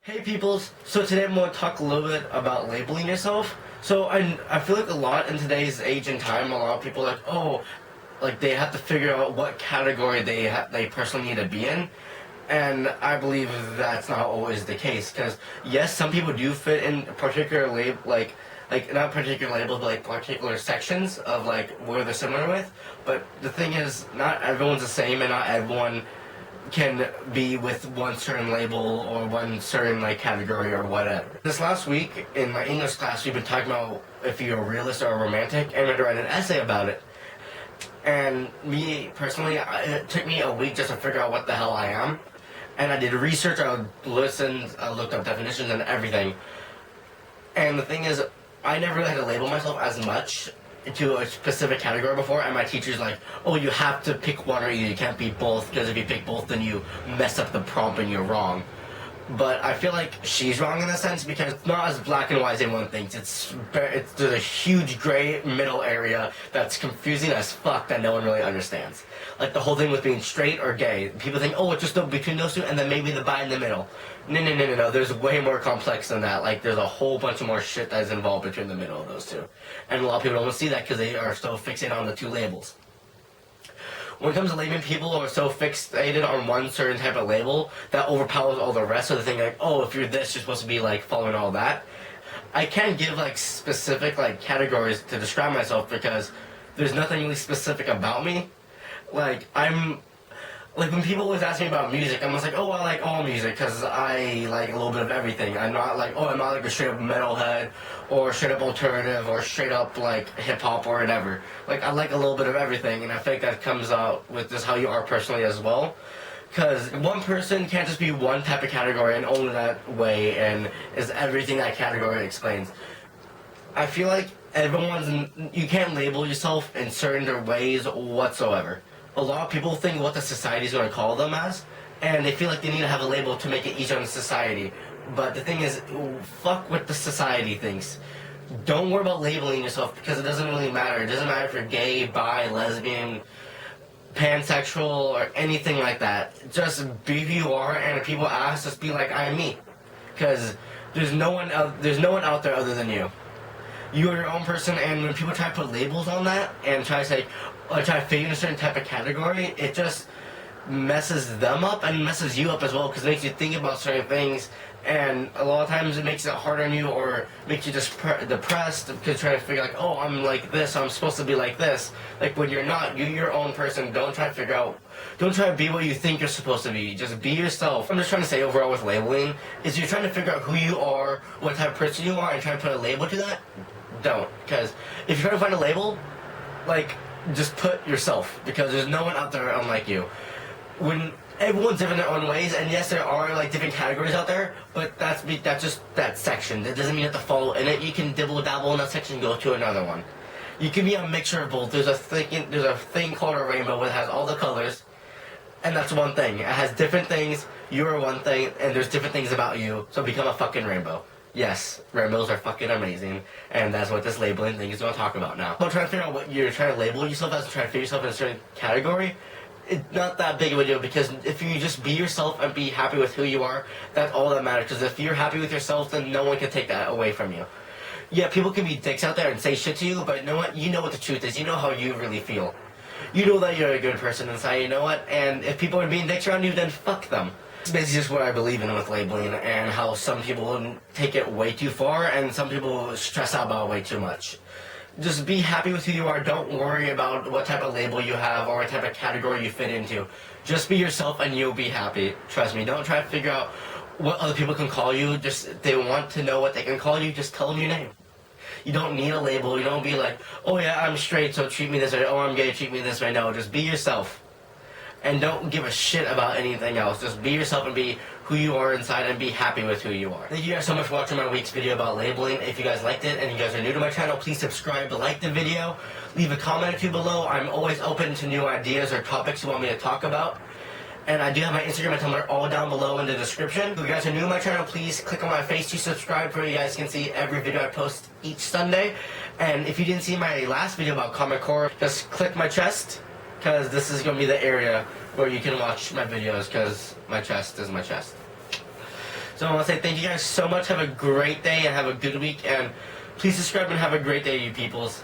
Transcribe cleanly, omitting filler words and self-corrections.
Hey peoples, so today I'm going to talk a little bit about labeling yourself. So I feel like a lot in today's age and time, a lot of people are like, oh, like they have to figure out what category they personally need to be in. And I believe that's not always the case, because yes, some people do fit in particular like not particular labels, but like particular sections of like where they're similar with. But the thing is, not everyone's the same, and not everyone can be with one certain label or one certain like category or whatever. This last week in my English class, we've been talking about if you're a realist or a romantic, and we had to write an essay about it. And me personally, it took me a week just to figure out what the hell I am. And I did research, I listened, I looked up definitions and everything. And the thing is, I never really had to label myself as much to a specific category before, and my teacher's like, oh, you have to pick one or either, you can't be both, because if you pick both then you mess up the prompt and you're wrong. But I feel like she's wrong in a sense, because it's not as black and white as everyone thinks. There's a huge gray middle area that's confusing as fuck that no one really understands. Like the whole thing with being straight or gay. People think, oh, it's just between those two and then maybe the bi in the middle. No. There's way more complex than that. Like there's a whole bunch of more shit that is involved between the middle of those two. And a lot of people don't see that because they are so fixated on the two labels. When it comes to labeling, people are so fixated on one certain type of label that overpowers all the rest. So they think like, oh, if you're this, you're supposed to be like following all that. I can't give like specific like categories to describe myself because there's nothing really specific about me. Like when people always ask me about music, I'm just like, oh, I like all music because I like a little bit of everything. I'm not like, oh, I'm not like a straight up metalhead or straight up alternative or straight up like hip hop or whatever. Like I like a little bit of everything, and I think that comes out with just how you are personally as well. Because one person can't just be one type of category and only that way and is everything that category explains. I feel like you can't label yourself in certain ways whatsoever. A lot of people think what the society is going to call them as, and they feel like they need to have a label to make it easier on the society. But the thing is, fuck what the society thinks. Don't worry about labeling yourself because it doesn't really matter. It doesn't matter if you're gay, bi, lesbian, pansexual, or anything like that. Just be who you are, and if people ask, just be like, I am me. Because there's no one out there other than you. You are your own person, and when people try to put labels on that and try to say, or try to fit you in a certain type of category, it just messes them up and messes you up as well because it makes you think about certain things, and a lot of times it makes it hard on you or makes you just depressed because trying to figure like, oh, I'm like this, so I'm supposed to be like this. Like when you're not, you're your own person. Don't try to be what you think you're supposed to be. Just be yourself. I'm just trying to say overall with labeling is you're trying to figure out who you are, what type of person you are, and try to put a label to that. Don't, because if you're trying to find a label, like just put yourself, because there's no one out there unlike you. When everyone's different in their own ways, and yes, there are like different categories out there, but that's just that section. That doesn't mean you have to follow in it. You can dibble dabble in that section and go to another one. You can be a mixture of both. There's a thing called a rainbow that has all the colors, and that's one thing. It has different things. You're one thing, and there's different things about you. So become a fucking rainbow. Yes, rainbows are fucking amazing, and that's what this labeling thing is going to talk about now. So trying to figure out what you're trying to label yourself as and trying to fit yourself in a certain category, it's not that big of a deal, because if you just be yourself and be happy with who you are, that's all that matters, because if you're happy with yourself, then no one can take that away from you. Yeah, people can be dicks out there and say shit to you, but you know what? You know what the truth is. You know how you really feel. You know that you're a good person inside, you know what? And if people are being dicks around you, then fuck them. It's basically just what I believe in with labeling, and how some people take it way too far and some people stress out about it way too much. Just be happy with who you are. Don't worry about what type of label you have or what type of category you fit into. Just be yourself and you'll be happy. Trust me. Don't try to figure out what other people can call you. Just if they want to know what they can call you, just tell them your name. You don't need a label. You don't be like, oh yeah, I'm straight, so treat me this way. Oh, I'm gay, treat me this way. No, just be yourself. And don't give a shit about anything else. Just be yourself and be who you are inside and be happy with who you are. Thank you guys so much for watching my week's video about labeling. If you guys liked it and you guys are new to my channel, please subscribe, like the video, leave a comment or two below. I'm always open to new ideas or topics you want me to talk about. And I do have my Instagram and Tumblr all down below in the description. If you guys are new to my channel, please click on my face to subscribe where you guys can see every video I post each Sunday. And if you didn't see my last video about Comic Core, just click my chest, because this is going to be the area where you can watch my videos, because my chest is my chest. So I want to say thank you guys so much. Have a great day and have a good week. And please subscribe and have a great day, you peoples.